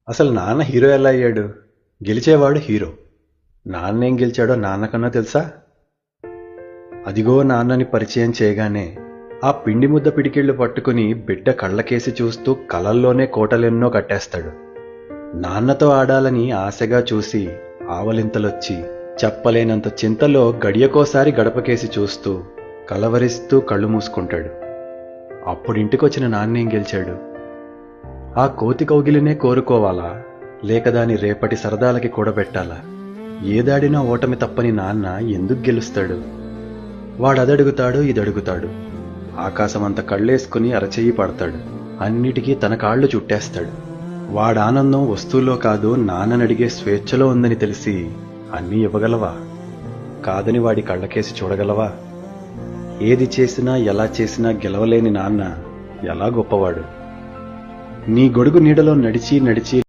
అసలు నాన్న హీరో ఎలా అయ్యాడు? గెలిచేవాడు హీరో. నాన్నేం గెలిచాడో నాన్నకన్నా తెలుసా? అదిగో నాన్నని పరిచయం చేయగానే ఆ పిండి ముద్ద పిడికిళ్ళు పట్టుకుని బిడ్డ కళ్ళకేసి చూస్తూ కలల్లోనే కోటలెన్నో కట్టేస్తాడు. నాన్నతో ఆడాలని ఆశగా చూసి ఆవలింతలొచ్చి చెప్పలేనంత చింతలో గడియకోసారి గడపకేసి చూస్తూ కలవరిస్తూ కళ్ళు మూసుకుంటాడు. అప్పుడింటికొచ్చిన నాన్నేం గెలిచాడు? ఆ కోతి కౌగిలినే కోరుకోవాలా, లేక దాని రేపటి సరదాలకి కూడబెట్టాలా? ఏదాడినా ఓటమి తప్పని నాన్న ఎందుకు గెలుస్తాడు? వాడదడుగుతాడు, ఇదడుగుతాడు. ఆకాశమంత కళ్ళేసుకుని అరచెయ్యి పడతాడు. అన్నిటికీ తన కాళ్ళు చుట్టేస్తాడు. వాడానందం వస్తువులో కాదు, నాన్ననడిగే స్వేచ్ఛలో ఉందని తెలిసి అన్నీ ఇవ్వగలవా? కాదని వాడి కళ్ళకేసి చూడగలవా? ఏది చేసినా ఎలా చేసినా గెలవలేని నాన్న ఎలా గొప్పవాడు? నీ గొడుగు నీడలో నడిచి నడిచి